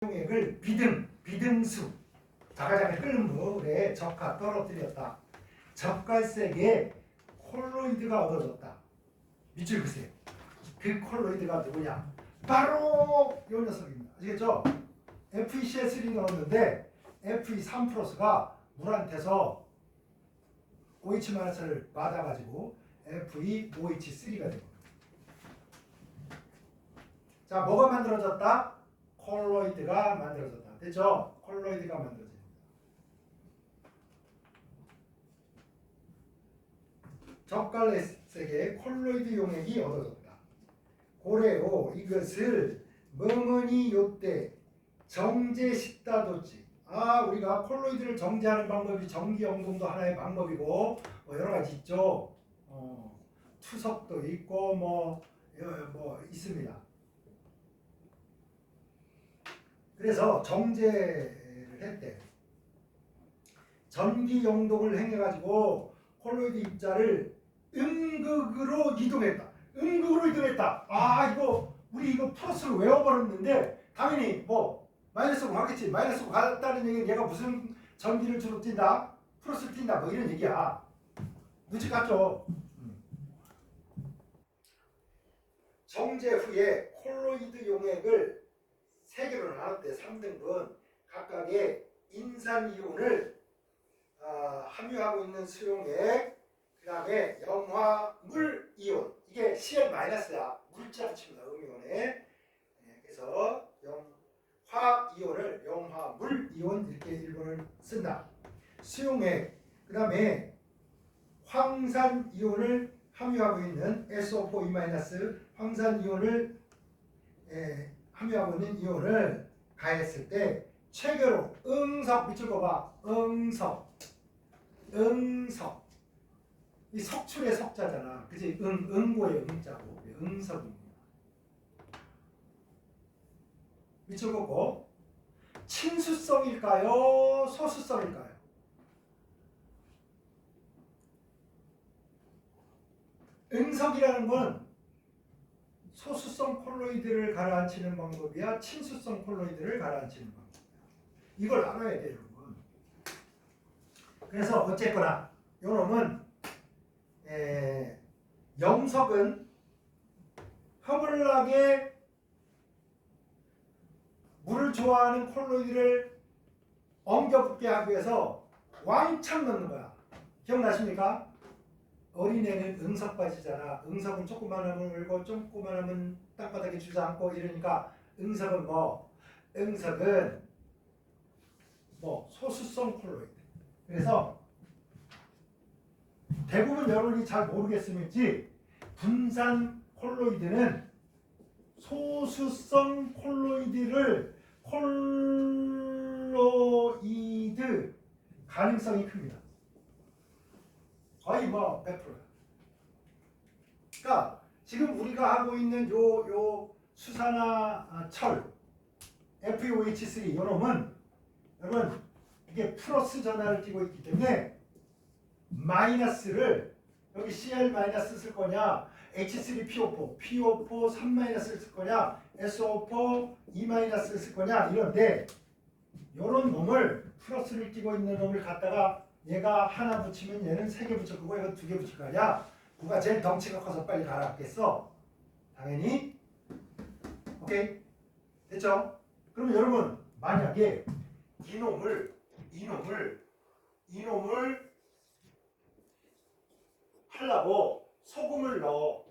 용액을 비등수 자글자글 끓는 물에 적화 떨어뜨렸다. 적갈색의 콜로이드가 얻어졌다. 밑줄 그세요. 그 콜로이드가 누구냐? 바로 이 녀석입니다. 아시겠죠? FeCl3 넣었는데 Fe3 플러스가 물한테서 OH-를 받아가지고 FeOH3가 되고. 자, 뭐가 만들어졌다? 콜로이드가 만들어졌다. 됐죠? 콜로이드가 만들어집니다. 적갈색의 콜로이드 용액이 얻어졌다. 고래오 이것을 머머니 요때 정제식다도지. 우리가 콜로이드를 정제하는 방법이 전기연금도 하나의 방법이고 뭐 여러 가지 있죠. 투석도 있고 뭐 있습니다. 그래서 정제를 했대. 전기 용동을 행해가지고 콜로이드 입자를 음극으로 이동했다. 음극으로 이동했다. 우리 이거 플러스를 외워버렸는데 당연히 뭐 마이너스로 가겠지. 마이너스로 갔다는 얘기는 얘가 무슨 전기를 주로 띈다? 플러스를 띈다. 뭐 이런 얘기야. 눈치 같죠? 정제 후에 콜로이드 용액을 3개로 나눴대. 3등분 각각의 인산이온을 함유하고 있는 수용액, 그 다음에 염화물 이온, 이게 Cl-야. 물자 붙입니다. 음이온에. 그래서 염화 이온을 염화물 이온 이렇게 일본을 쓴다. 수용액, 그 다음에 황산 이온을 함유하고 있는 SO4 황산 이온을 함유하고 있는 이온을 가했을 때 체결로 응석 밑줄 거봐. 응석 이 석출의 석자잖아. 그치? 응고의 응자고 응석입니다. 밑줄 걷고 친수성일까요? 소수성일까요? 응석이라는 건 소수성 콜로이드를 가라앉히는 방법이야? 친수성 콜로이드를 가라앉히는 방법이야? 이걸 알아야 돼요, 여러분. 그래서 어쨌거나 요놈은 염석은 허블락에 물을 좋아하는 콜로이드를 엉겨붙게 하기 위해서 왕창 넣는 거야. 기억나십니까? 어린애는 응석바지잖아. 응석은 조그만하면 울고 조그만하면 땅바닥에 주저앉고 이러니까 응석은 소수성 콜로이드. 그래서 대부분 여러분이 잘 모르겠으면지 분산 콜로이드는 소수성 콜로이드 가능성이 큽니다. 거의 100%야. 그러니까 지금 우리가 하고 있는 요 수산화 철 FeOH3 요놈은 여러분 이게 플러스 전하를 띄고 있기 때문에 마이너스를 여기 Cl- 쓸 거냐 H3PO4 PO4 3- 쓸 거냐 SO4 2- 쓸 거냐 이런데 요런 놈을 플러스를 띄고 있는 놈을 갖다가 얘가 하나 붙이면 얘는 3개 붙일 거고 얘가 2개 붙일 거 아니야. 누가 제일 덩치가 커서 빨리 갈아왔겠어? 당연히. 오케이? 됐죠? 그럼 여러분 만약에 이놈을 하려고 소금을 넣어.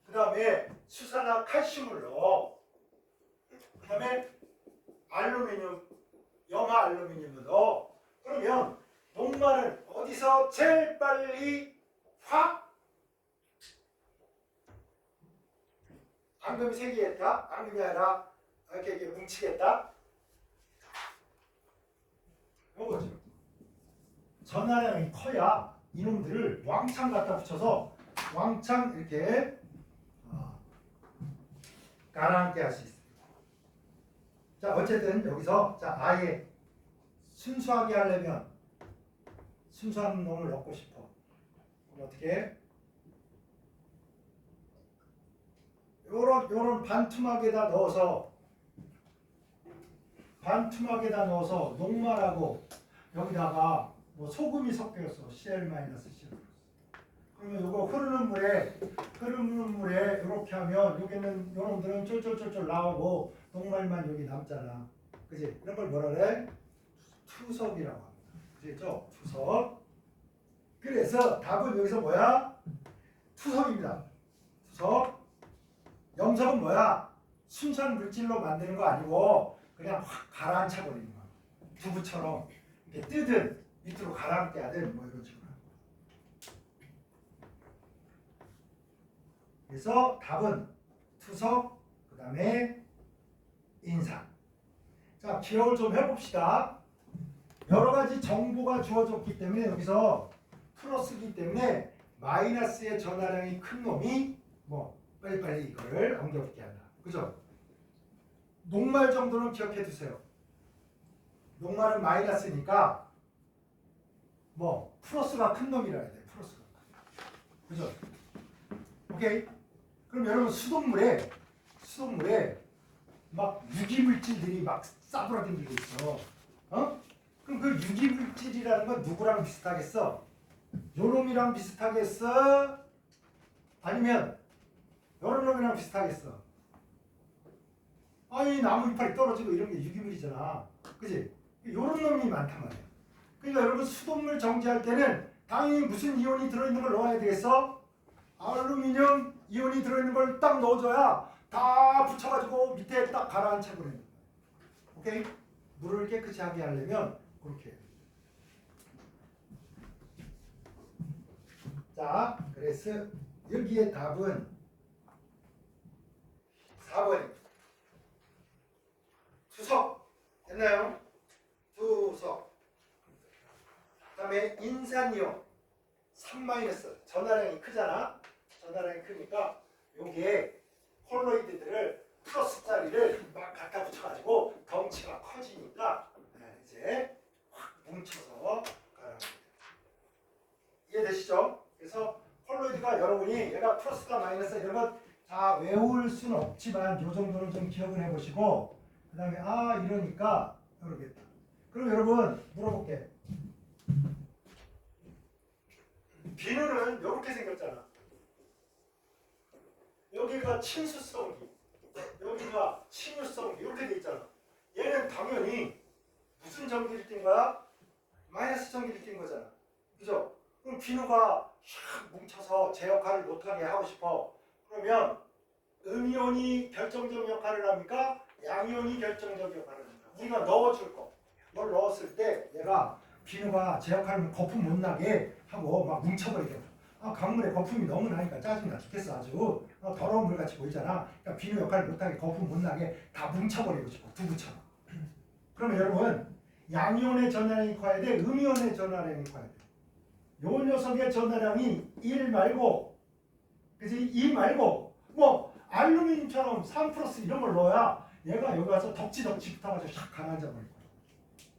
그 다음에 수산화 칼슘을 넣어. 그 다음에 염화 알루미늄을 넣어. 그러면 녹말은 어디서 제일 빨리 확 앙금이 생기겠다? 앙금이 아니라 이렇게 뭉치겠다? 요거죠. 전하량이 커야 이놈들을 왕창 갖다 붙여서 왕창 이렇게 가라앉게 할 수 있습니다. 자, 어쨌든 여기서 아예 순수하게 하려면 순수한 놈을 넣고 싶어. 그럼 어떻게? 요런 반투막에다 넣어서 반투막에다 넣어서 녹말하고 여기다가 뭐 소금이 섞여 있어. Cl-CL. 그러면 이거 흐르는 물에 이렇게 하면 여기는 요놈들은 쫄쫄쫄쫄 나오고 녹말만 여기 남잖아. 그지? 이런 걸 뭐라 그래? 투석이라고 합니다. 그죠? 투석. 그래서 답은 여기서 뭐야? 투석입니다. 투석. 염석은 뭐야? 순수한 물질로 만드는 거 아니고 그냥 확 가라앉혀 버리는 거야. 두부처럼 이렇게 뜨든 밑으로 가라앉게 하든 뭐 이런 식으로. 그래서 답은 투석, 그 다음에 인산. 자, 기억을 좀 해봅시다. 여러 가지 정보가 주어졌기 때문에 여기서 플러스기 때문에 마이너스의 전하량이 큰 놈이 뭐 빨리빨리 이거를 엉겨붙게 한다. 그죠? 녹말 정도는 기억해 두세요. 녹말은 마이너스니까 뭐 플러스가 큰 놈이라 해야 돼. 플러스가. 그죠? 오케이? 그럼 여러분 수돗물에 막 유기물질들이 막 싸돌아다니고 있어. 어? 그럼 그 유기물질이라는 건 누구랑 비슷하겠어? 요놈이랑 비슷하겠어? 아니면 요런 놈이랑 비슷하겠어? 아니 나무 이파리 떨어지고 이런 게 유기물이잖아. 그지? 요런 놈이 많단 말이야. 그러니까 여러분 수돗물 정지할 때는 당연히 무슨 이온이 들어있는 걸 넣어야 되겠어? 알루미늄 이온이 들어있는 걸 딱 넣어줘야 다 붙여가지고 밑에 딱 가라앉혀 버리는 거야. 오케이? 물을 깨끗이 하게 하려면 그렇게 해야 돼. 자, 그래서 여기에 답은 4번입니다. 투석 됐나요? 투석. 그 다음에 인산이온 3- 전하량이 크잖아. 전하량이 크니까 여기에 콜로이드들을 플러스 자리를 막 갖다 붙여가지고 덩치가 커지니까 이제 확 뭉쳐서 가라앉게 됩니다. 이해되시죠? 그래서 콜로이드가 여러분이 얘가 플러스가 마이너스 이런 것 다 외울 수는 없지만 요 정도는 좀 기억을 해보시고 그 다음에 아 이러니까 모르겠다. 그럼 여러분 물어볼게. 비누는 이렇게 생겼잖아. 여기가 침수성기, 여기가 침유성기 이렇게 돼 있잖아. 얘는 당연히 무슨 전기를 띈 거야? 마이너스 전기를 띈 거잖아. 그죠? 그럼 비누가 샥 뭉쳐서 제 역할을 못하게 하고 싶어. 그러면 음이온이 결정적 역할을 합니까? 양이온이 결정적 역할을 합니까? 우리가 넣어줄 거. 뭘 넣었을 때 얘가 비누가 제 역할을 거품 못 나게 하고 막 뭉쳐버리게. 아, 강물에 거품이 너무 나니까 짜증나 죽겠어 아주. 더러운 물같이 보이잖아. 그러니까 비누 역할을 못하게 거품 못 나게 다 뭉쳐버리고 싶어. 두부처럼. 그러면 여러분 양이온의 전하량이 커야 돼? 음이온의 전하량이 커야 돼? 요 녀석의 전하량이 1 말고 그치? 2 말고 뭐 알루미늄처럼 3+ 이런 걸 넣어야 얘가 여기 와서 덕지 붙어가지고 샥 가라앉아 버릴 거야.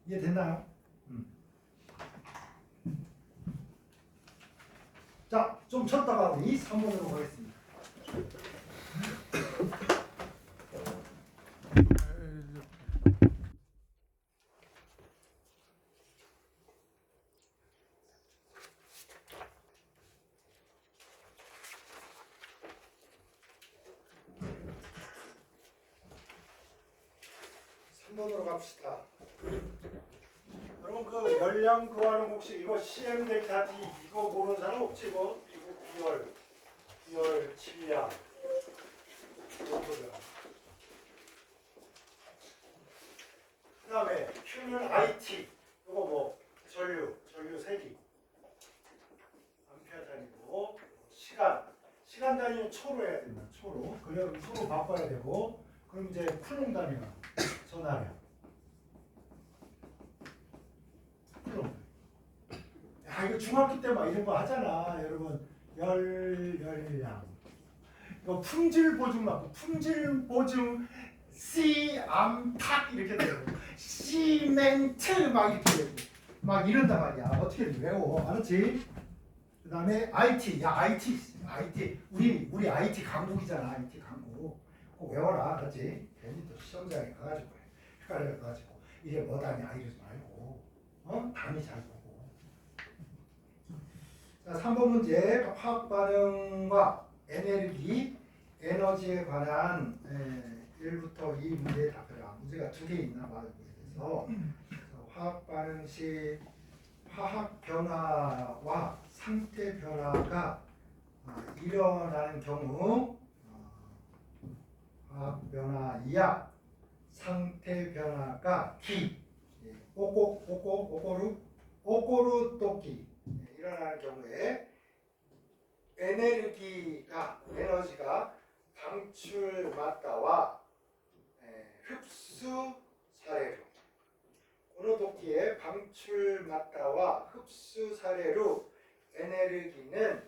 이해됐나요? 자, 좀 쳤다가 우리 3번으로 가겠습니다. 3번으로 갑시다. 여러분 그 열량 구하는 공식 이거 CM 델타 D 이거 모르는 사람 없지 뭐 이거 비열 질량 그 다음에 Q는 IT 이거 뭐 전류 세기 암페어 단위고 시간 단위는 초로 해야 된다. 초로 그럼 초로 바꿔야 되고 그럼 이제 쿨롬 단위가 전하량 야 이거 중학교 때 막 이런 거 하잖아 여러분. 열량 이거 품질 보증 맞고 품질 보증 씨암탁 이렇게 되고 시멘트 막 이렇게 되고 막 이런단 말이야. 어떻게든 외워. 알았지? 그 다음에 IT 야 IT 우리 IT 강국이잖아. IT 강국 꼭 외워라. 알았지? 괜히 또 시험장에 가가지고 헷갈려가지고 이게 뭐다냐 이러지 말고 단위 잘 보고. 자, 3번 문제 화학 반응과 에너지에 관한 1부터 2 문제에 답해라. 문제가 2개 있나 봐요. 그래서 화학 반응 시 화학 변화와 상태 변화가 일어나는 경우 화학 변화 이하 상태 변화가 오꼬루 토끼 일어나는 경우에 에너지가 방출 맞다와 흡수 사례로 오노토끼의 방출 맞다와 흡수 사례로 에너지는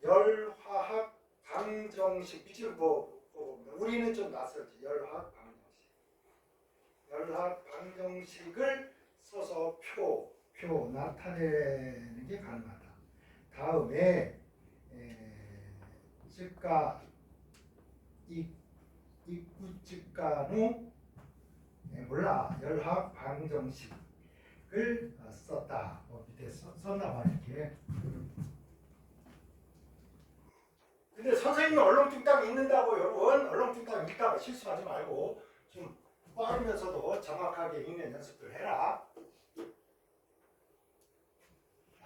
열화학 방정식 우리는 좀 낯설지. 열화학 방정식을 써서 표 나타내는 게 가능하다. 다음에 즉가 입구 즉가누 열화학 방정식을 썼다. 밑에 썼나 봐 이렇게. 근데 선생님이 얼렁뚱땅 읽는다고 여러분 얼렁뚱땅 읽다가 실수하지 말고 좀 빠르면서도 정확하게 읽는 연습들 해라.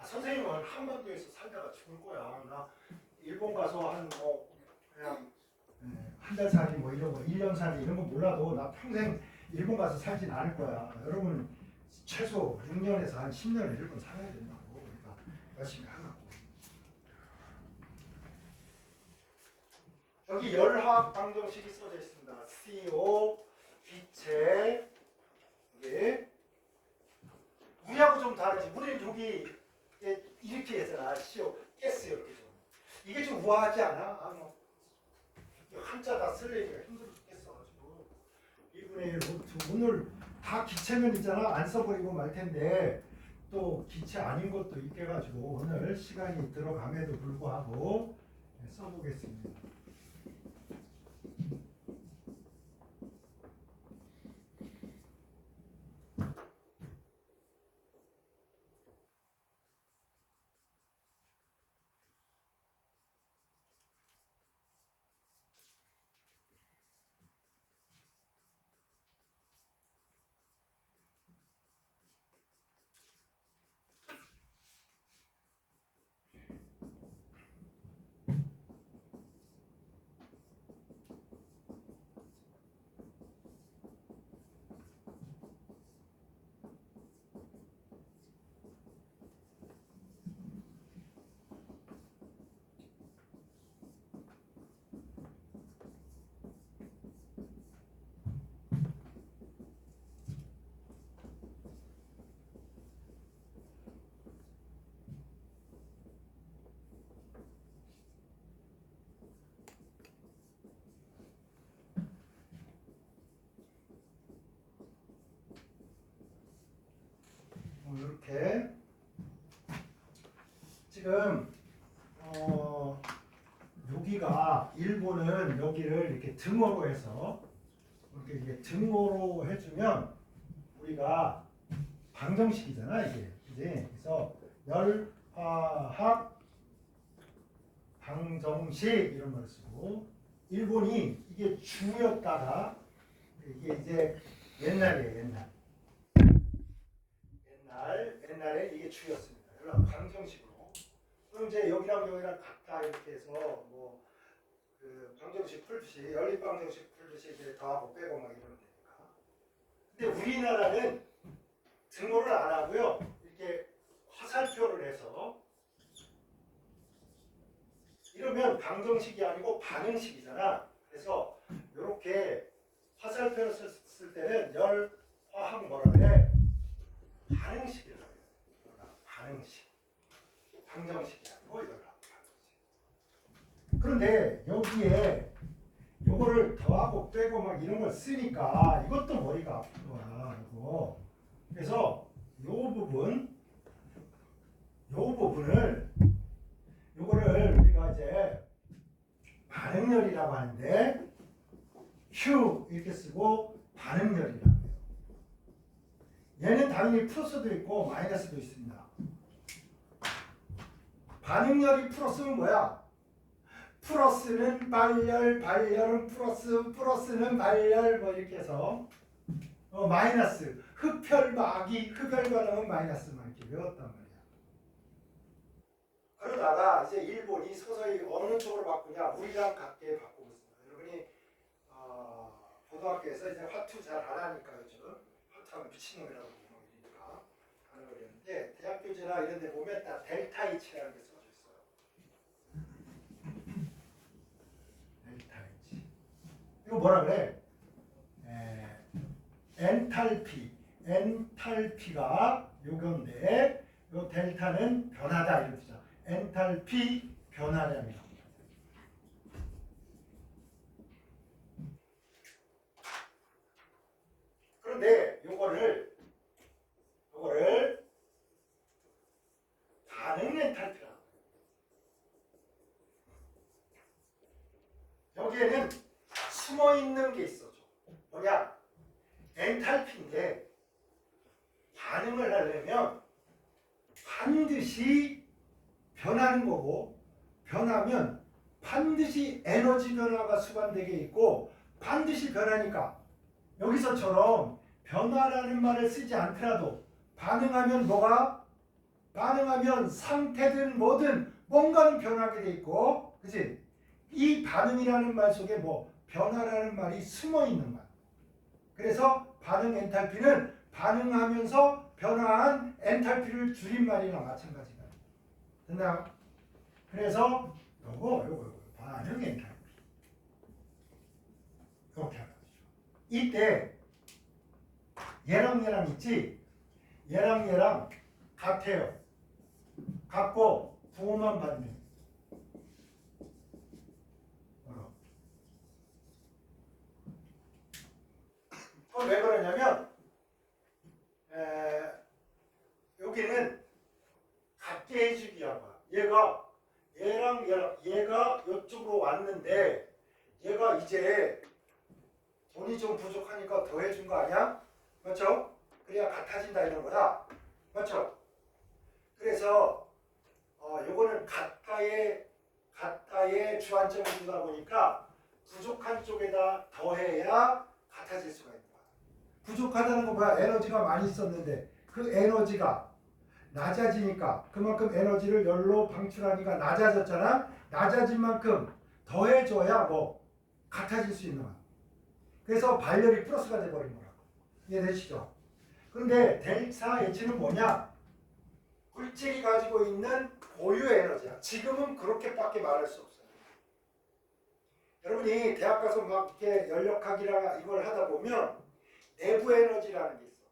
선생님은 한반도에서 살다가 죽을 거야. 나 일본 가서 그냥 한 달 살이 이런 거 1년 살이 이런 거 몰라도 나 평생 일본 가서 살진 않을 거야. 여러분 최소 6년에서 한 10년을 일본 살아야 된다고. 그러니까 열심히 하라고. 여기 열화학 방정식이 써져 있습니다. CO 기체 이게 우리하고 좀 다르지. 우리는 여기 이렇게 했잖아. CO 가스 이렇게 좀. 이게 좀 우아하지 않아? 한자 다 쓰려니까 힘들어 죽겠어가지고 2분의 1 루트 오늘 다 기체면 있잖아. 안 써버리고 말 텐데 또 기체 아닌 것도 있게 가지고 오늘 시간이 들어감에도 불구하고 써보겠습니다. 이렇게 지금 여기가 일본은 여기를 이렇게 등호로 해서 이렇게 등호로 해주면 우리가 방정식이잖아 이게. 그지? 그래서 열화학 방정식 이런 걸 쓰고 일본이 이게 주였다가 이게 이제 옛날에 이게 주였습니다. 여러분 방정식으로. 그럼 이제 여기랑 같다 이렇게 해서 그 방정식 풀듯이 연립 방정식 풀듯이 이제 더하고 빼고 막 이러면 되니까. 근데 우리나라는 등호를 안 하고요. 이렇게 화살표를 해서 이러면 방정식이 아니고 반응식이잖아. 그래서 이렇게 화살표를 쓸 때는 열화학 뭐라 그래? 반응식이라고 해요. 반응식. 방정식이 아니고 열화학 반응식. 그런데 여기에 요거를 더하고 빼고 막 이런 걸 쓰니까 이것도 머리가 아픈 거야. 이거. 그래서 요거를 우리가 이제 반응열이라고 하는데 Q 이렇게 쓰고 반응열이라고 해요. 얘는 당연히 플러스도 있고 마이너스도 있습니다. 반응열이 플러스는 뭐야? 플러스는 발열, 발열은 플러스, 플러스는 발열 뭐 이렇게 해서 마이너스, 흡혈마귀, 흡혈반응은 마이너스만 이렇게 외웠단 말이야. 그러다가 이제 일본이 서서히 어느 쪽으로 바꾸냐? 우리랑 같게 바꾸고 있습니다. 여러분이 고등학교에서 이제 화투 잘 안 하니까 요즘 화투하면 미친놈이라고 그러니까 안 그랬는데 대학교제나 이런 데 보면 딱 델타 H라는 게 써져 있어요. 델타 H. 이거 뭐라 그래? 엔탈피가 요건데 요 델타는 변하다 이런 뜻이죠. 엔탈피 변화량이라고. 그런데 요거를 반응 엔탈피라고. 여기에는 숨어 있는 게 있어죠. 뭐냐? 엔탈피인데 반응을 하려면 반드시 변하는 거고, 변하면 반드시 에너지 변화가 수반되게 있고, 반드시 변하니까 여기서처럼 변화라는 말을 쓰지 않더라도 반응하면 뭐가? 반응하면 상태든 뭐든 뭔가는 변하게 돼 있고, 그치? 이 반응이라는 말 속에 뭐 변화라는 말이 숨어 있는 말. 그래서 반응 엔탈피는 반응하면서 변화한 엔탈피를 줄인 말이나 마찬가지다. 됐나요? 그래서 요거 반응 엔탈피 이렇게 하는 거죠. 이때 얘랑 있지? 얘랑 같아요. 같고 부호만 받네. 그럼 왜 그러냐면 여기는 같게 해주기 위한 거야. 얘가 이쪽으로 왔는데 얘가 이제 돈이 좀 부족하니까 더 해준 거 아니야? 맞죠? 그래야 같아진다 이런 거다. 맞죠? 그래서 요거는 같다의 주안점을 주다 보니까 부족한 쪽에다 더해야 같아질 수가 있는 거야. 부족하다는 거 뭐야? 에너지가 많이 있었는데 그 에너지가 낮아지니까 그만큼 에너지를 열로 방출하니까 낮아졌잖아. 낮아진 만큼 더해줘야 뭐 같아질 수 있는 거야. 그래서 발열이 플러스가 돼버린 거라고. 이해되시죠? 그런데 델타 H는 뭐냐? 물질이 가지고 있는 고유 에너지야. 지금은 그렇게밖에 말할 수 없어요. 여러분이 대학 가서 막 이렇게 연력학이라 이걸 하다 보면 내부 에너지라는 게 있어.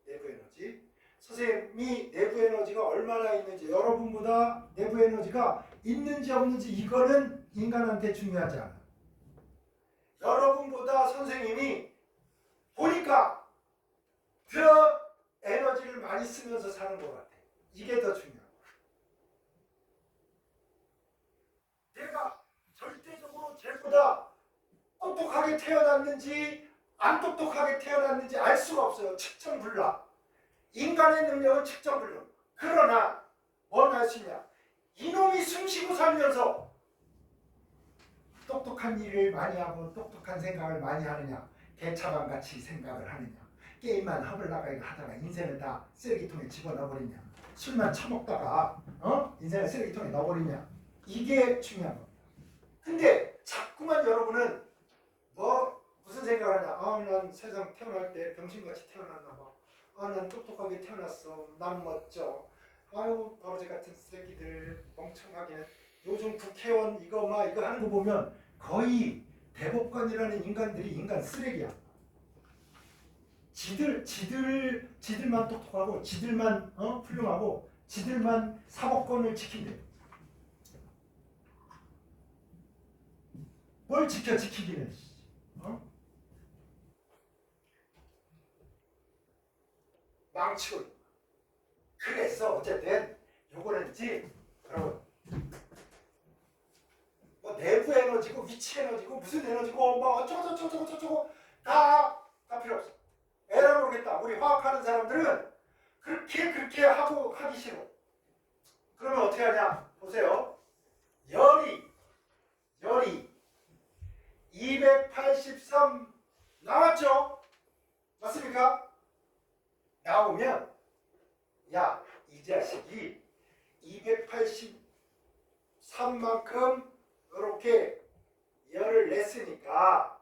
내부 에너지. 선생님이 내부 에너지가 얼마나 있는지, 여러분보다 내부 에너지가 있는지 없는지 이거는 인간한테 중요하지 않아. 여러분보다 선생님이 보니까 더 에너지를 많이 쓰면서 사는 것 같아. 이게 더 중요한 거야. 내가 절대적으로 쟤보다 똑똑하게 태어났는지 안 똑똑하게 태어났는지 알 수가 없어요. 측정불능. 인간의 능력은 측정불능. 그러나 뭘 할 수 있냐? 이놈이 숨쉬고 살면서 똑똑한 일을 많이 하고 똑똑한 생각을 많이 하느냐? 개차반같이 생각을 하느냐? 게임만 허블나가게 하다가 인생을 다 쓰레기통에 집어넣어버리냐? 술만 처먹다가 인생을 쓰레기통에 넣어버리냐? 이게 중요한 겁니다. 근데 자꾸만 여러분은 무슨 생각을 하냐? 난 세상 태어날 때 병신같이 태어났나 봐. 난 똑똑하게 태어났어. 난 멋져. 아유 버러지 같은 쓰레기들 멍청하게. 요즘 국회의원 이거 하는 거 보면 거의 대법관이라는 인간들이 인간 쓰레기야. 지들만 똑똑하고 지들만 훌륭하고 지들만 사법권을 지킨대. 뭘 지키기는 망치고. 그래서 어쨌든 요거는 있지 여러분, 뭐 내부 에너지고 위치 에너지고 무슨 에너지고 뭐 어쩌고 다 필요 없어. 에라 모르겠다. 우리 화학하는 사람들은 그렇게 하기 싫어. 그러면 어떻게 하냐? 보세요. 열이 283 나왔죠? 맞습니까? 나오면 야, 이 자식이 283만큼 이렇게 열을 냈으니까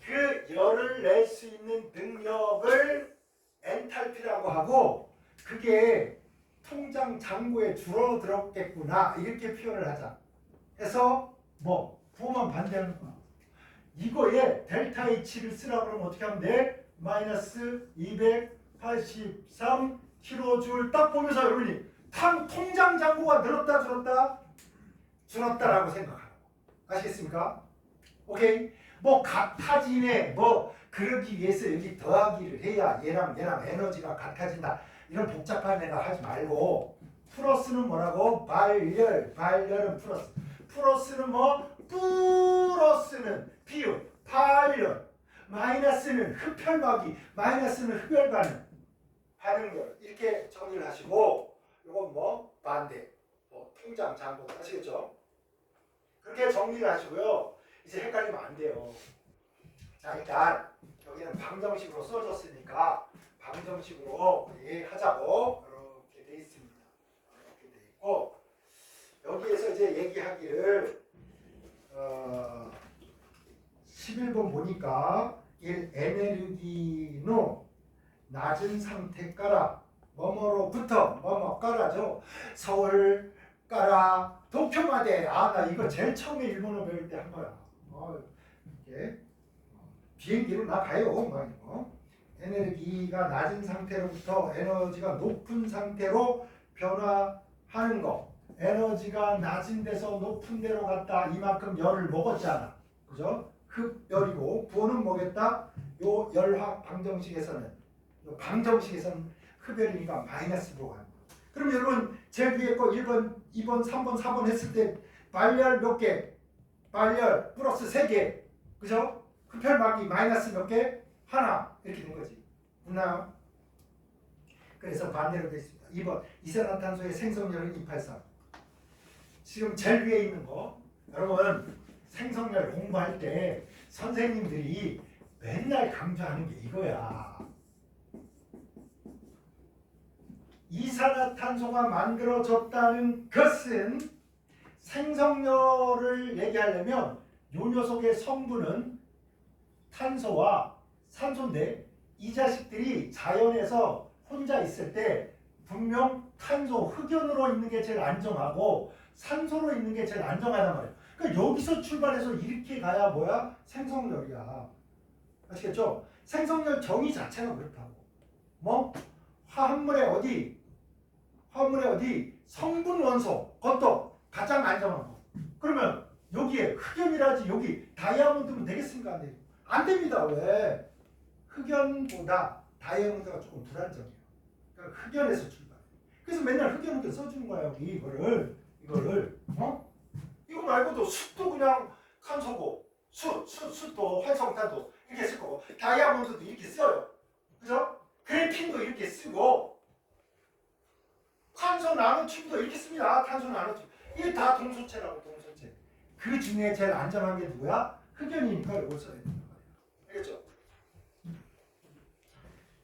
그 열을 낼 수 있는 능력을 엔탈피라고 하고 그게 통장 잔고에 줄어들었겠구나 이렇게 표현을 하자. 해서 부호만 반대하는 거야. 이거에 델타 H를 쓰라고 그러면 어떻게 하면 돼? 마이너스 283 킬로줄 딱 보면서 여러분이 통장 잔고가 늘었다 줄었다? 줄었다라고 생각하라고. 아시겠습니까? 오케이? 같아지네. 그러기 위해서 여기 더하기를 해야 얘랑 에너지가 같아진다. 이런 복잡한 애가 하지 말고 플러스는 뭐라고? 발열은 플러스. 플러스는 플러스는 비율, 발열. 마이너스는 흡혈막이, 마이너스는 흡열 반응열. 이렇게 정리를 하시고 이건 반대. 통장 잔고 아시겠죠? 그렇게 정리를 하시고요. 이제 헷갈리면 안 돼요. 자, 일단 여기는 방정식으로 써졌으니까 방정식으로 하자고 이렇게 돼 있습니다. 이렇게 돼 있고 여기에서 이제 얘기하기를 11번 보니까 에네르기노 낮은 상태 까라 뭐뭐로부터 까라죠. 서울 까라 도쿄마대. 나 이거 제일 처음에 일본어 배울 때 한 거야. 이렇게 비행기로 나가요. 에너지가 낮은 상태로부터 에너지가 높은 상태로 변화하는 거. 에너지가 낮은 데서 높은 데로 갔다. 이만큼 열을 먹었잖아. 그죠? 흡열이고 부호는 뭐겠다? 요 열학 방정식에서는 흡열이니까 마이너스로 가는 거야. 그럼 여러분 제일 위에 거 1번, 2번, 3번, 4번 했을 때 발열 몇 개? 발열 플러스 3개. 그죠? 흡혈막이 마이너스 몇 개? 하나. 이렇게 된 거지. 됐나요? 그래서 반대로 되어 있습니다. 2번 이산화탄소의 생성열은 283. 지금 제일 위에 있는 거 여러분 생성열 공부할 때 선생님들이 맨날 강조하는 게 이거야. 이산화탄소가 만들어졌다는 것은 생성열을 얘기하려면 요 녀석의 성분은 탄소와 산소인데 이 자식들이 자연에서 혼자 있을 때 분명 탄소, 흑연으로 있는 게 제일 안정하고 산소로 있는 게 제일 안정하단 말이에요. 그러니까 여기서 출발해서 이렇게 가야 뭐야? 생성열이야. 아시겠죠? 생성열 정의 자체가 그렇다고. 화합물의 어디? 성분 원소. 그것도 가장 안정한 거. 그러면 여기에 흑연이라지 여기 다이아몬드면 되겠습니까? 안 돼요. 안 됩니다. 왜? 흑연보다 다이아몬드가 조금 불안정해요. 그러니까 흑연에서 출발. 그래서 맨날 흑연을 써주는 거야. 여기 이거를. 이거 말고도 숯도 그냥 탄소고 숯도 활성탄도 이렇게 쓸 거고 다이아몬드도 이렇게 써요. 그죠? 그래핀도 이렇게 쓰고 탄소 나노튬도 이렇게 씁니다. 탄소 나노튬. 이게 다 동소체라고 동소체. 그 중에 제일 안전한 게 누구야? 흑연이니까 이걸 써야 된다. 알겠죠?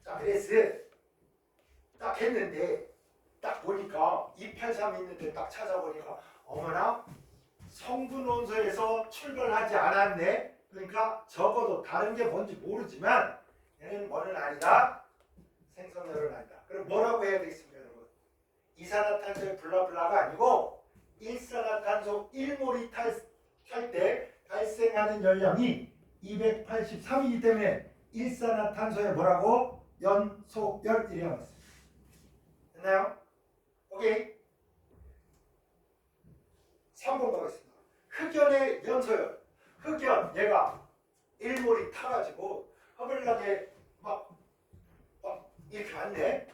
자, 그래서 딱 했는데 딱 보니까 283 있는데 딱 찾아보니까 어머나 성분 원소에서 출발하지 않았네. 그러니까 적어도 다른 게 뭔지 모르지만 얘는 뭐는 아니다. 생성열은 아니다. 그럼 뭐라고 해야 되겠습니까, 여러분? 이산화탄소의 블라블라가 아니고 일산화탄소 1몰이 탈 때 발생하는 열량이 283이기 때문에 일산화탄소의 뭐라고? 연소열이라고 했습니다. 됐나요? 오케이. 3번 가겠습니다. 흑연의 연소열. 흑연 얘가 1몰이 타가지고 허블나게 막 이렇게 왔네.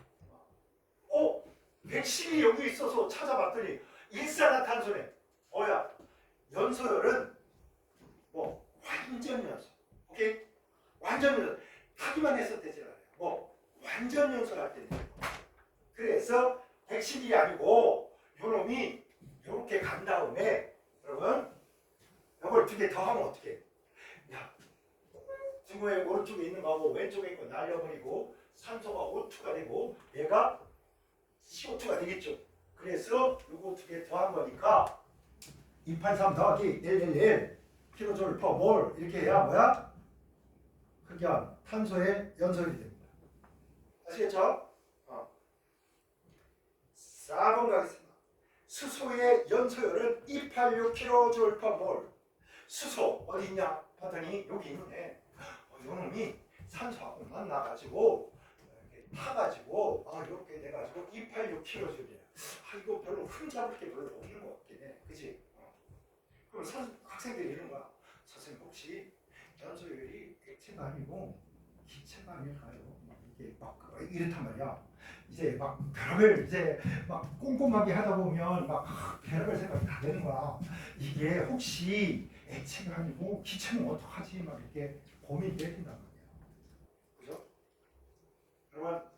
백신이 여기 있어서 찾아봤더니 일산화탄소네. 연소열은 완전 연소. 오케이? 완전 연소. 하기만 해서 되지 않아요. 뭐 완전 연소할 때는. 그래서 111이 아니고 요놈이 이렇게 간 다음에 여러분 이걸 두 개 더 하면 어떻게 해? 야, 중간에 오른쪽에 있는 거하고 왼쪽에 있는 거 날려버리고 산소가 O2가 되고 얘가 CO2가 되겠죠. 그래서 요거 두 개 더 한 거니까 283 더하기 111 킬로졸 퍼 몰 이렇게 해야 뭐야? 흑연 탄소의 연소율이 됩니다. 아시겠죠? 4번 가겠습니다. 수소의 연소율은 286 킬로졸 퍼 몰. 수소 어디 있냐? 봤더니 여기 있네. 요놈이 산소하고 만나가지고 이렇게 타가지고 이렇게 돼가지고 286 킬로졸이야. 이거 별로 흠잡을 게 별로 없는 것 같긴 해. 그치? 그럼 학생들이 이런 거야. 선생님 혹시 연소율이 액체가 아니고 기체가 아닐까요? 이게 막 이렇단 말이야. 이제 막 별별 이제 막 꼼꼼하게 하다 보면 막 별별 생각이 다 되는 거야. 이게 혹시 액체가 아니고 기체는 어떡하지? 막 이렇게 고민이 된단 말이야. 그죠? 그러면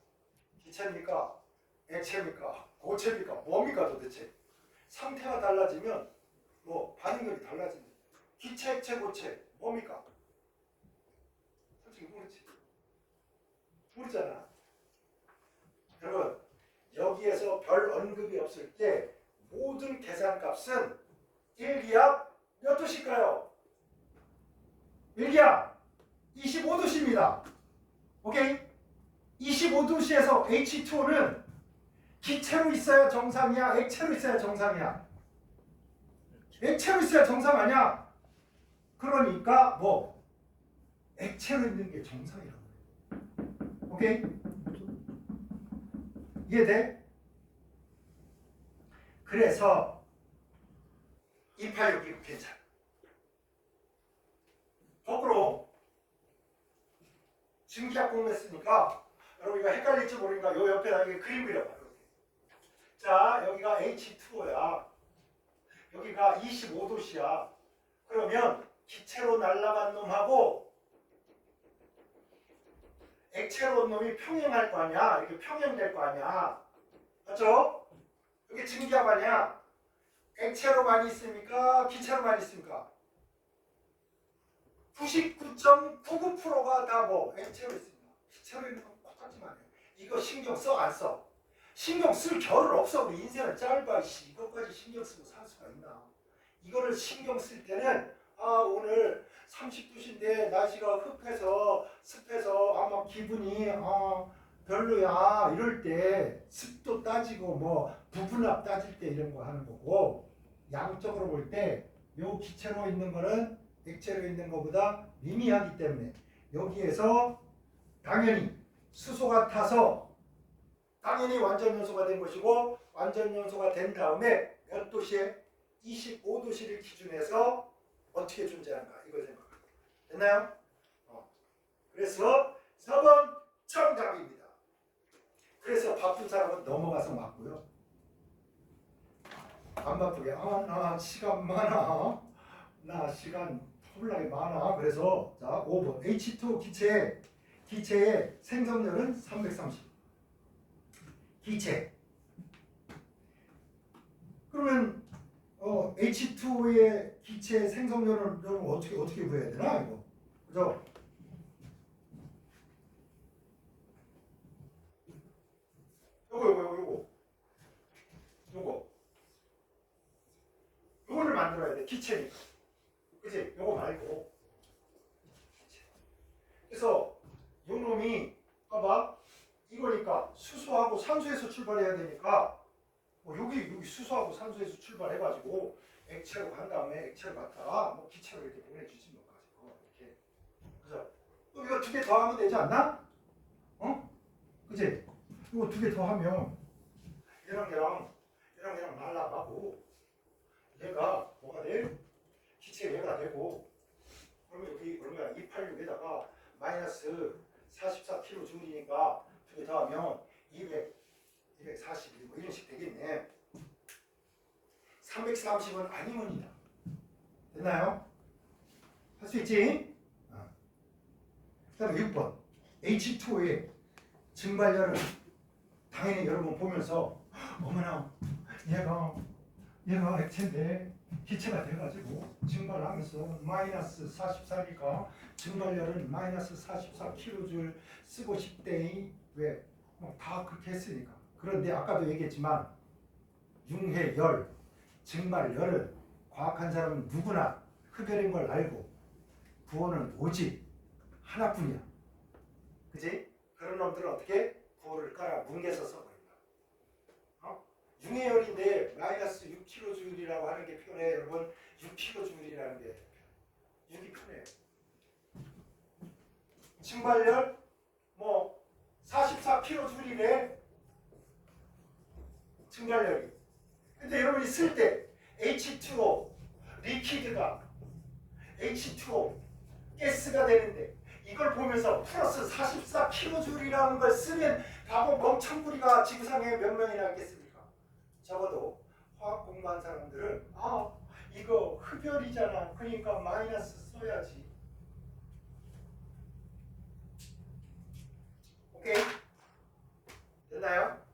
기체입니까? 액체입니까? 고체입니까? 뭡니까 도대체? 상태가 달라지면 뭐 반응력이 달라진다. 기체, 액체, 고체 뭡니까? 솔직히 모르지. 모르잖아. 여러분 여기에서 별 언급이 없을 때 모든 계산값은 1기압 몇 도실까요? 1기압 25도씨입니다. 오케이? 25도씨에서 H2O는 기체로 있어야 정상이야? 액체로 있어야 정상이야? 액체로 있어야 정상 아니야? 그러니까 뭐 액체로 있는 게 정상이라고 그래. 오케이? 이해돼? 그래서 286이 괜찮아. 거꾸로 증기압 공했으니까 여러분 이거 헷갈릴지 모르니까 요 옆에다 이렇게 그림 그려봐. 자 여기가 H2O야. 여기가 25도씨야. 그러면 기체로 날아간 놈하고 액체로 온 놈이 평행할 거 아니야. 이렇게 평행될 거 아니야. 맞죠? 여기 증기압 아니야. 액체로 많이 있습니까? 기체로 많이 있습니까? 99.99%가 다 뭐 액체로 있습니다. 기체로 있는 건 똑같지만 이거 신경 써? 안 써? 신경 쓸 겨를 없어. 우리 인생은 짧아. 이것까지 신경 쓰고 살 수가 있나? 이거를 신경 쓸 때는 오늘 30도씨인데 날씨가 흡해서 습해서 아마 기분이 별로야 이럴 때 습도 따지고 뭐 부분압 따질 때 이런 거 하는 거고, 양적으로 볼 때 요 기체로 있는 거는 액체로 있는 것보다 미미하기 때문에 여기에서 당연히 수소가 타서 당연히 완전 연소가 된 것이고, 완전 연소가 된 다음에 몇 도시에 25도씨를 기준해서 어떻게 존재하는가 이걸 생각합니다. 됐나요? 그래서 4번 정답입니다. 그래서 바쁜 사람은 넘어가서 맞고요. 안 바쁘게 나 시간 많아. 나 시간 터블나게 많아. 그래서 자 5번 H2O 기체의 생성률은 330. 기체. 그러면 H2O의 기체 생성률은 어떻게 구해야 되나 이거? 그죠? 요거를 만들어야 돼. 기체니까. 그치? 요거 말고. 그래서 요 놈이 봐봐. 이거니까 수소하고 산소에서 출발해야 되니까 여기 수소하고 산소에서 출발해가지고 액체로 간 다음에 액체를 갖다가 기체로 이렇게 보내주지 뭐 가지고 이렇게. 그래서 이거 두 개 더 하면 되지 않나? 그치? 이거 두 개 더 하면 얘랑 날라가고 얘가 뭐가 돼? 기체 얘가 되고, 그러면 여기 얼마야? 286에다가 마이너스 44kJ이니까 두 개 더 하면 241 뭐 이런 식 되겠네. 330은 아니면이다. 됐나요? 할 수 있지? 그 다음에 6번 H2O의 증발열은 당연히 여러분 보면서 어머나 얘가 액체인데 기체가 돼가지고 증발하면서 마이너스 44니까 증발열은 마이너스 44kJ 쓰고 싶대니 왜? 다 그렇게 했으니까. 그런데 아까도 얘기했지만 융해열, 증발열은 과학한 사람은 누구나 흡열인 걸 알고 구호는 오직 하나뿐이야. 그지? 그런 놈들은 어떻게? 구호를 깔아 뭉개서 써버린다. 융해열인데 마이너스 6kJ라고 하는 게 편해요. 여러분 6kJ라는 게 6이 편해요. 증발열 뭐 44kJ래 증발열이. 근데 여러분이 쓸 때 H2O 리퀴드가 H2O 가스가 되는데 이걸 보면서 플러스 44kJ라는 걸 쓰면 바보 멍청구리가 지구상에 몇 명이나 있겠습니까? 적어도 화학 공부한 사람들은 이거 흡열이잖아. 그러니까 마이너스 써야지. 오케이? 됐나요?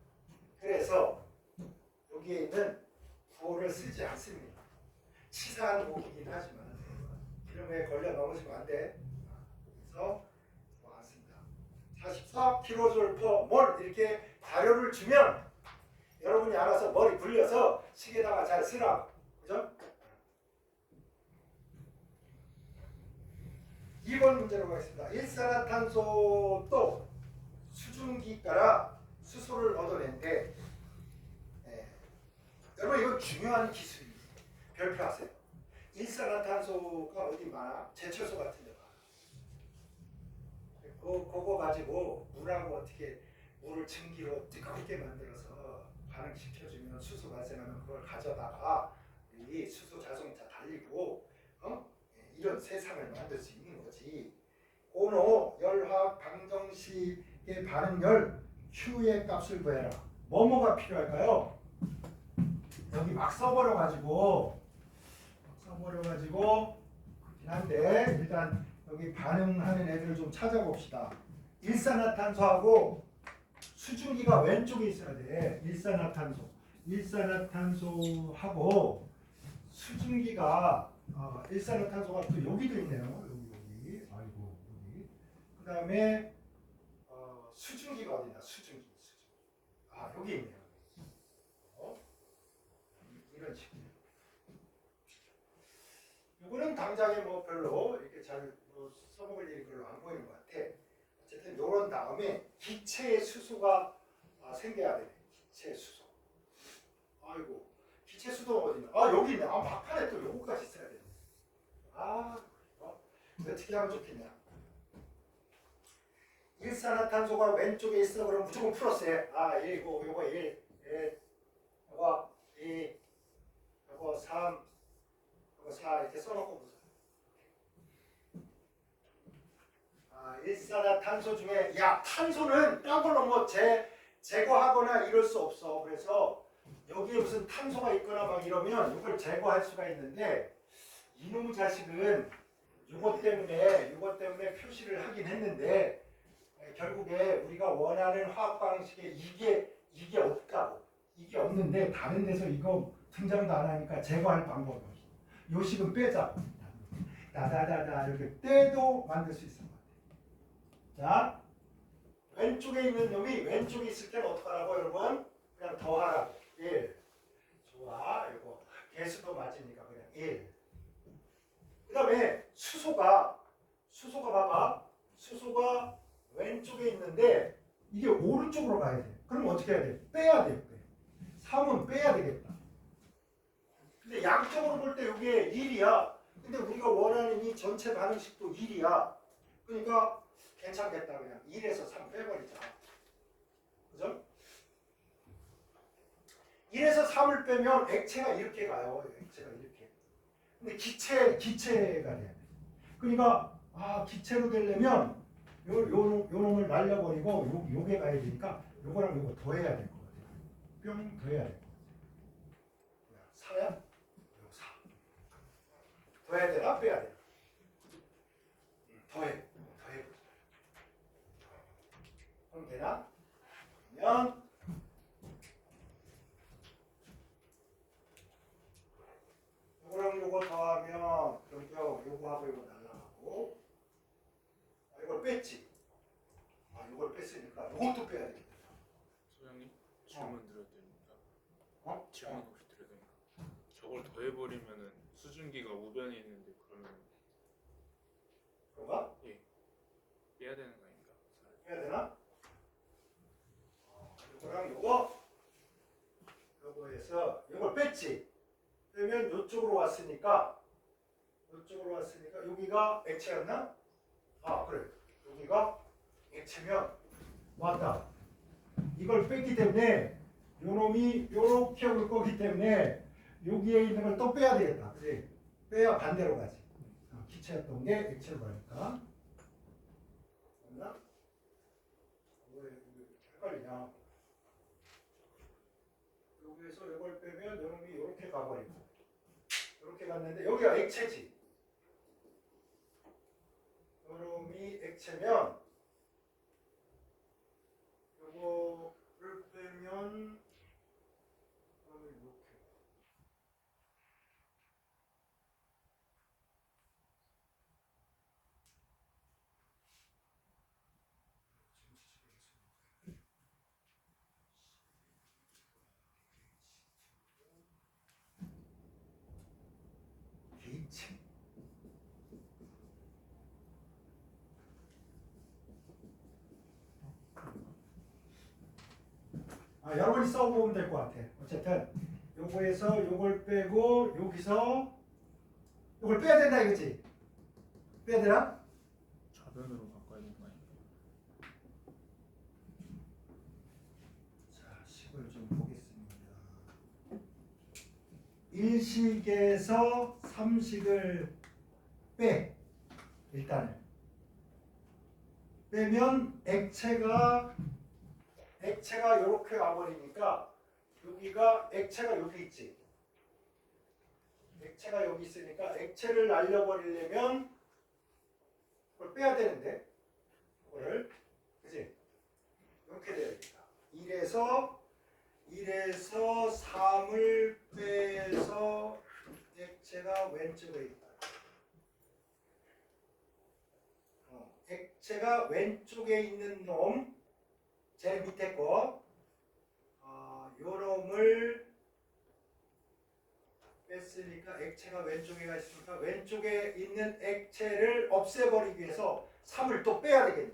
그래서 여기에 있는 구호를 쓰지 않습니다. 치사한 곡이긴 하지만 기름에 걸려 넘어지면 안 돼. 그래서 왔습니다. 44kJ/mol 이렇게 발효를 주면 여러분이 알아서 머리 굴려서 식에다가 잘 쓰라고. 그죠? 2번 문제로 가겠습니다. 일산화탄소도 수증기 따라 수소를 얻어낸데 여러분 이거 중요한 기술입니다. 별표하세요. 일산화탄소가 어디 많아? 제철소 같은 데 많아. 그거 가지고 물하고 어떻게 물을 증기로 뜨겁게 만들어서 반응시켜주면 수소 발생하면 그걸 가져다가 이 수소 자동차 달리고 이런 세상을 만들 수 있는 거지. 온호 열화학 방정식의 반응열 Q의 값을 구해라. 뭐뭐가 필요할까요? 여기 막 써버려가지고 그렇긴 한데 일단 여기 반응하는 애들을 좀 찾아봅시다. 일산화탄소하고 수증기가 왼쪽에 있어야 돼. 일산화탄소하고 수증기가 일산화탄소가 또 여기도 있네요. 여기. 아이고 여기. 그 다음에 수증기가 어디냐? 수증기. 여기 있네요. 이런 식이에요. 이거는 당장에 뭐 별로 이렇게 잘 써먹을 일이 별로 안 보이는 것 같아. 어쨌든 이런 다음에 기체의 수소가 생겨야 돼. 기체 수소. 아이고 기체 수소가 어디 있나? 여기 있네. 막판에 또 요거까지 써야 돼. 어떻게 하면 좋겠냐? 일산화탄소가 왼쪽에 있어. 그럼 무조건 플러스해. 1고 요거 1, 요거 2, 요거 3, 요거 4 이렇게 써놓고 보세요. 일산화탄소 중에 탄소는 딴 걸로 뭐 제거하거나 이럴 수 없어. 그래서 여기에 무슨 탄소가 있거나 막 이러면 이걸 제거할 수가 있는데 이놈 자식은 이것 때문에 표시를 하긴 했는데 결국에 우리가 원하는 화학 방식에 이게 없다고. 이게 없는데 다른 데서 이거 등장도 안 하니까 제거할 방법이 없어. 요 식은 빼자고. 다다다다 이렇게 떼도 만들 수 있을 것 같아요. 자, 왼쪽에 있는 놈이 왼쪽에 있을 때는 어떡하라고 여러분? 그냥 더하라고. 1. 좋아. 이거 개수도 맞으니까 그냥 1. 그 다음에 수소가 봐봐. 수소가 왼쪽에 있는데 이게 오른쪽으로 가야 돼. 그럼 어떻게 해야 돼? 빼야 돼. 3은 빼야 되겠다. 근데 양적으로 볼 때 이게 1이야. 근데 우리가 원하는 이 전체 반응식도 1이야. 그러니까 괜찮겠다. 그냥 1에서 3 빼버리자. 그죠? 1에서 3을 빼면 액체가 이렇게 가요. 액체가 이렇게. 근데 기체가 돼야 돼. 그러니까 기체로 되려면 요 놈을 날려버리고 요게 가야 되니까 요거랑 요거 더해야 될 것 같아요. 뿅 더해야 될 것 같아요. 4야? 요 4. 더해야 되나 빼야 되나? 더해. 그럼 되나? 그러면 요거랑 요거 더하면 그럼요 요거하고 요거 날라가고 이걸 뺐지. 이걸 뺐으니까 요것도 빼야 되겠다. 소장님 질문 드려도 됩니까? 질문 어? 혹시 드려도 됩니까? 저걸 더해버리면은 수증기가 우변에 있는데 그러면 그런가? 빼야 되는 거 아닌가? 해야 되나? 요거랑 요거에서 요걸 뺐지. 그러면 요쪽으로 왔으니까 여기가 액체였나? 그래. 여기가 액체면 왔다. 이걸 뺐기 때문에 요놈이 요렇게 올 거기 때문에 여기에 있는 걸 또 빼야 되겠다. 그지? 빼야 반대로 가지. 기체였던 게 액체로 가니까. 맞나? 왜 이렇게 헷갈리냐? 여기에서 이걸 빼면 요놈이 이렇게 가버리고 이렇게 갔는데 여기가 액체지. 요놈이 액체면 요거를 빼면 요놈이 이렇게 기체. 여러분이 써보면 될 것 같아. 어쨌든 요거에서 요걸 빼고 여기서 요걸 빼야 된다 이거지? 빼야 되나? 좌변으로 바꿔야 되는 거 아닌가? 자, 식을 좀 보겠습니다. 1식에서 3식을 빼. 일단은 빼면 액체가 이렇게 와버리니까 여기가 액체가 여기 있지. 액체가 여기 있으니까 액체를 날려버리려면 그걸 빼야 되는데 그거를 그지? 이렇게 돼야겠다. 1에서 3을 빼서 액체가 왼쪽에 있다. 액체가 왼쪽에 있는 놈 제일 밑에 거 요 놈을 뺐으니까 액체가 왼쪽에 있으니까 왼쪽에 있는 액체를 없애버리기 위해서 3을 또 빼야 되겠네.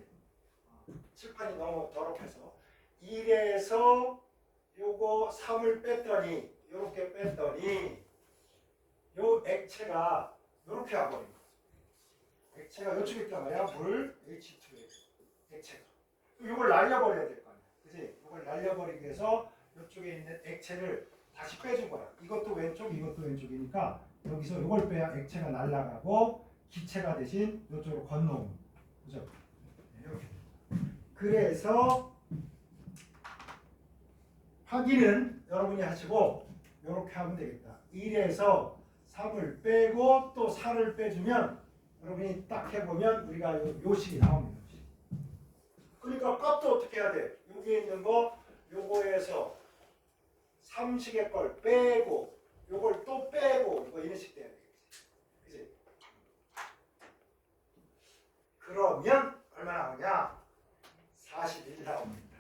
칠판이 너무 더럽해서 1에서 요거 3을 뺐더니 요렇게 뺐더니 요 액체가 요렇게 와버린 거야. 액체가 요쪽에 있단 말이야. 물 H2에 액체가 요걸 날려버려야 될 거 아니야. 그지? 요걸 날려버리기 위해서 요쪽에 있는 액체를 다시 빼준 거야. 이것도 왼쪽, 이것도 왼쪽이니까 여기서 요걸 빼야 액체가 날아가고 기체가 대신 요쪽으로 건너오는 그죠? 이렇게. 그래서 확인은 여러분이 하시고 이렇게 하면 되겠다. 1에서 3을 빼고 또 4를 빼주면 여러분이 딱 해보면 우리가 요 식이 나옵니다. 그러니까 값도 어떻게 해야 돼? 여기에 있는 거 요거에서 3식의 걸 빼고 요걸 또 빼고 뭐 이런 식 돼야 되겠지. 그치? 그러면 얼마나 나오냐? 41 나옵니다.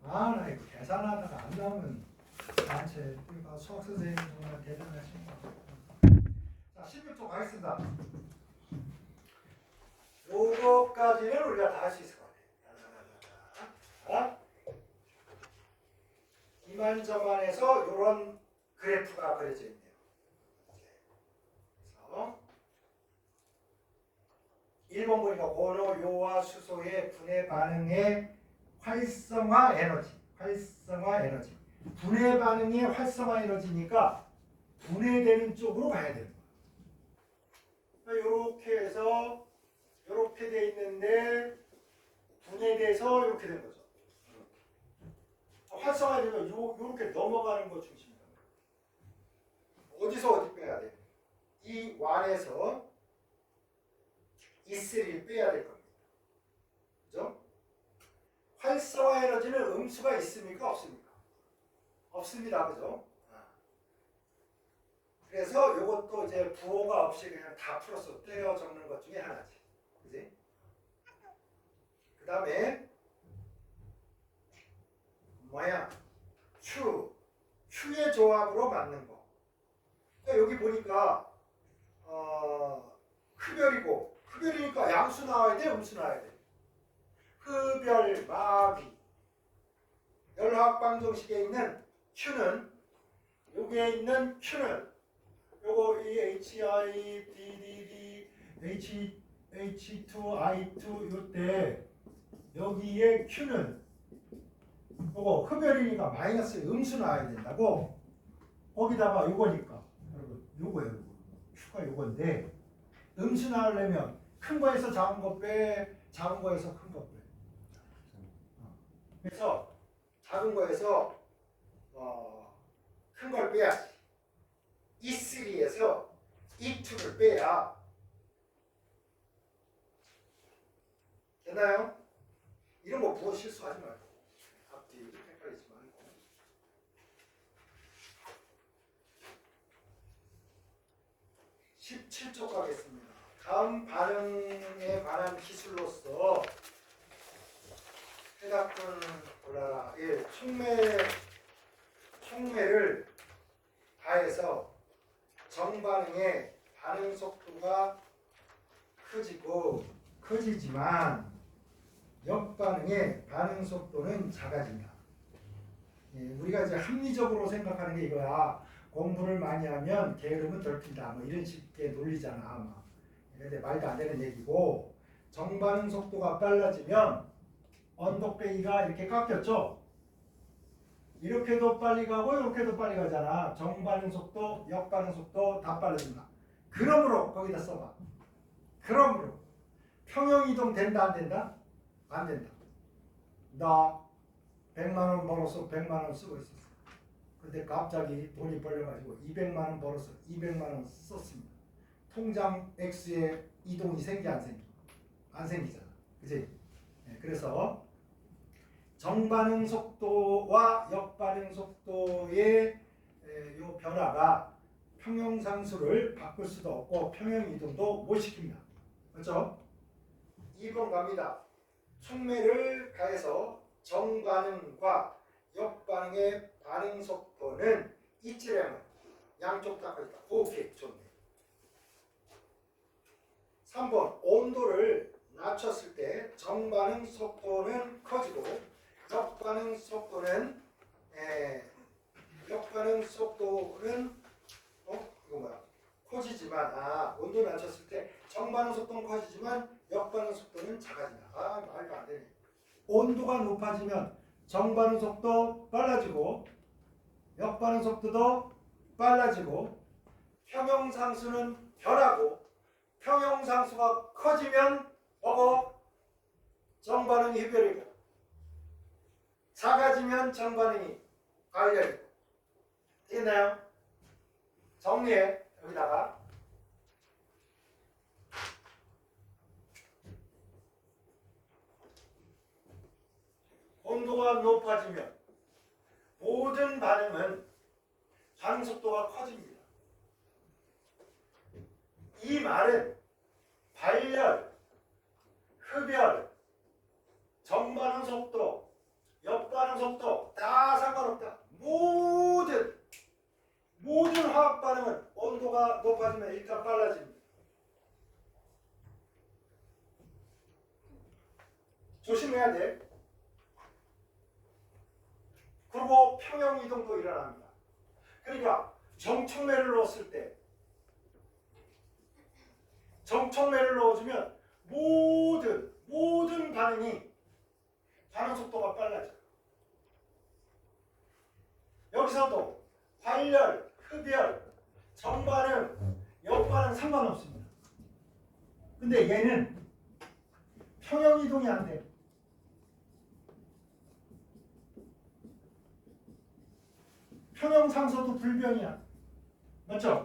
나 이거 계산하다가 안 나오면 나한테 수학 선생님 정말 대단하신 것 같아요. 자, 16쪽 가겠습니다. 요거까지는 우리가 다 할 수 있을 것 같아요. 이만저만해서 이런 그래프가 그려져 있네요. 그래서 1번 보니까 고노, 요와 수소의 분해 반응의 활성화 에너지. 분해 반응의 활성화 에너지니까 분해되는 쪽으로 가야 되는 거야. 이렇게 해서 이렇게 돼 있는데 분해돼서 이렇게 된 거죠. 활성화되면 이렇게 넘어가는 거 중심이다. 어디서 어디 빼야 돼? 이 완에서 E3를 빼야 될 겁니다. 그죠? 활성화 에너지는 음수가 있습니까? 없습니까? 없습니다. 그죠? 그래서 이것도 이제 부호가 없이 그냥 다 풀어서 떼어 적는 것 중에 하나지. 그지? 그 다음에 뭐야? 추의 조합으로 맞는 거. 그러니까 여기 보니까 흡열이니까 양수 나와야 돼, 음수 나와야 돼. 흡열, 마비. 열화학 방정식에 있는 Q는 여기에 있는 Q는 요거 이 HI, DDD, H2, I2 요때 여기에 Q는 요거 흡열이니까 마이너스 음수 나와야 된다고. 거기다가 요거니까 요거예요. Q가 요건데 음수 나오려면 큰 거에서 작은 거 빼, 작은 거에서 큰 거 빼. 그래서 작은 거에서 큰 걸 빼야지. E3에서 E2를 빼야 되나요? 이런 거 부어 실수하지 말고 앞뒤 헷갈리지 말고. 17쪽 가겠습니다. 다음 반응에 관한 기술로서 해답은 골라라. 1. 촉매를 가해서 정반응의 반응 속도가 커지지만 역반응의 반응 속도는 작아진다. 우리가 이제 합리적으로 생각하는 게 이거야. 공부를 많이 하면 게으름은 덜 핀다. 뭐 이런 식의 논리잖아. 근데 말도 안 되는 얘기고, 정반응 속도가 빨라지면 언덕배기가 이렇게 깎였죠. 이렇게도 빨리 가고 이렇게도 빨리 가잖아. 정반응 속도, 역반응 속도 다 빨라진다. 그러므로 거기다 써봐. 그러므로 평형 이동 된다 안 된다? 안 된다. 나 100만 원 벌어서 100만 원 쓰고 있었어. 근데 갑자기 돈이 벌려가지고 200만 원 벌어서 200만 원 썼습니다. 통장 X에 이동이 생기 안 생기? 안 생기잖아. 그치? 그래서 정반응 속도와 역반응 속도의 요 변화가 평형상수를 바꿀 수도 없고 평형 이동도 못 시킵니다. 그렇죠? 2번 갑니다. 촉매를 가해서 정반응과 역반응의 반응 속도는 이치라면 양쪽 다 커진다. 오케이, 좋네. 3번 온도를 낮췄을 때 정반응 속도는 커지고 역반응 속도는 이거 뭐야? 커지지만 온도 낮췄을 때 정반응 속도는 커지지만 역반응 속도는 작아진다. 말도 안 되네. 온도가 높아지면 정반응 속도 빨라지고 역반응 속도도 빨라지고 평형상수는 변하고 평형상수가 커지면 정반응이 흡열이고 작아지면 정반응이 관련이고. 되겠나요? 정리해. 여기다가 온도가 높아지면 모든 반응은 반응 속도가 커집니다. 이 말은 발열, 흡열, 정반응 속도, 역반응 속도 다 상관없다. 모든 화학 반응은 온도가 높아지면 일단 빨라집니다. 조심해야 돼. 그리고 평형 이동도 일어납니다. 그러니까 정촉매를 넣었을 때 정촉매를 넣어주면 모든 반응이 반응 속도가 빨라져. 여기서도 발열, 흡열, 정반응, 역반응 상관없습니다. 근데 얘는 평형 이동이 안 돼. 평형상수도 불변이야. 맞죠?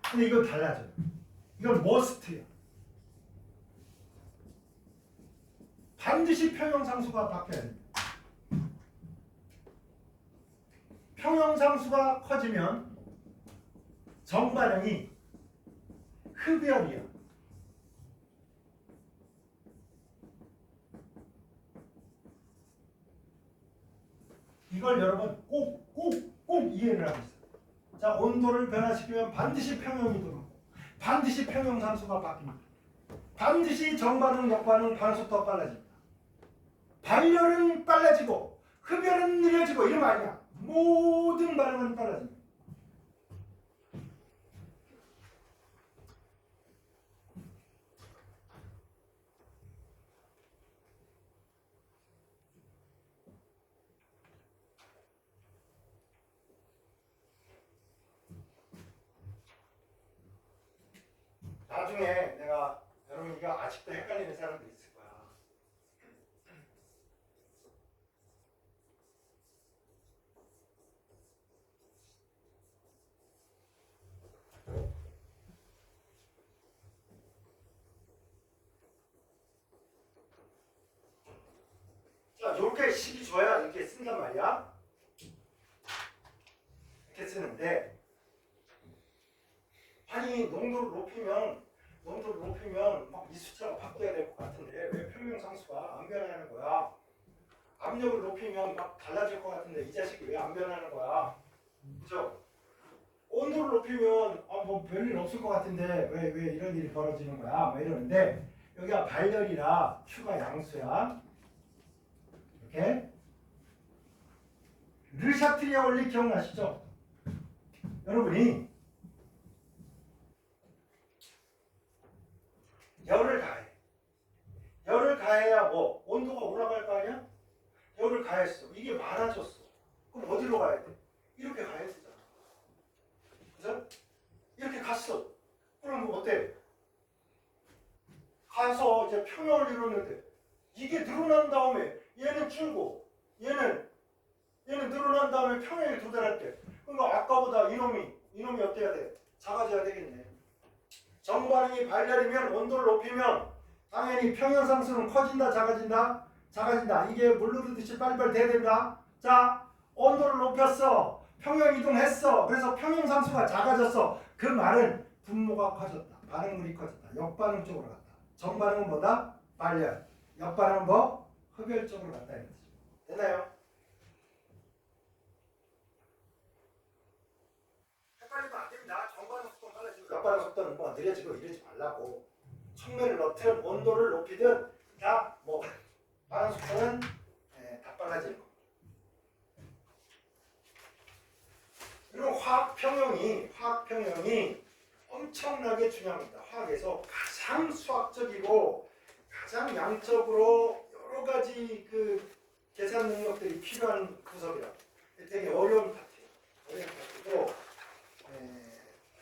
근데 이건 달라져요. 이건 머스트야. 반드시 평형상수가 바뀌어야 됩니다. 평형상수가 커지면 정반응이 흡열이야. 이걸 여러분 꼭 이해를 하고 있어요. 자, 온도를 변화시키면 반드시 평형이 들어오고 반드시 평형상수가 바뀝니다. 반드시 정반응, 역반응, 반응속도가 빨라집니다. 발열은 빨라지고 흡열은 느려지고 이런 거 아니야. 모든 반응은 빨라집니다. 나중에 내가 여러분 이거 아직도 헷갈리는 사람도 있을 거야. 자, 이렇게 식이 줘야 이렇게 쓴단 말이야. 이렇게 쓰는데, 아니 농도를 높이면 막 이 숫자가 바뀌어야 될 것 같은데 왜 평형상수가 안 변하는 거야? 압력을 높이면 막 달라질 것 같은데 이 자식이 왜 안 변하는 거야? 그죠? 온도를 높이면 뭐 별일 없을 것 같은데 왜 이런 일이 벌어지는 거야? 뭐 이러는데 여기가 발열이라 Q가 양수야. 이렇게 르샤트리아 원리 기억나시죠? 여러분이 열을 가해야 뭐 온도가 올라갈 거 아니야? 열을 가했어. 이게 많아졌어. 그럼 어디로 가야 돼? 이렇게 가야 되잖아. 그죠? 이렇게 갔어. 그럼 어때? 가서 이제 평형을 이루는데 이게 늘어난 다음에 얘는 줄고 얘는 늘어난 다음에 평형에 도달할 때 그러니까 아까보다 이놈이 어때야 돼? 작아져야 되겠네. 정반응이 발열이면 온도를 높이면 당연히 평형상수는 커진다, 작아진다? 작아진다. 이게 물 흐르듯이 빨리빨리 돼야 된다. 자, 온도를 높였어. 평형 이동했어. 그래서 평형상수가 작아졌어. 그 말은 분모가 커졌다. 반응물이 커졌다. 역반응 쪽으로 갔다. 정반응은 뭐다? 발열. 역반응은 뭐? 흡열 쪽으로 갔다. 이거지. 됐나요? 헷갈리면 안 됩니다. 정반응 속도는 빨라지고 역반응 속도는 뭐 느려지고 이러지 말라고. 촉매를 넣든 온도를 높이든 다 뭐 반응 속도는 다 빨라지는 겁니다. 그리고 화학 평형이 엄청나게 중요합니다. 화학에서 가장 수학적이고 가장 양적으로 여러 가지 그 계산 능력들이 필요한 구석이라 되게 어려운 파트고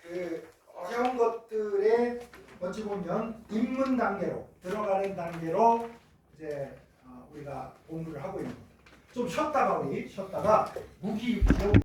그 어려운 것들에 어찌 보면 입문 단계로 들어가는 단계로 이제 우리가 공부를 하고 있는 겁니다. 좀 쉬었다가 무기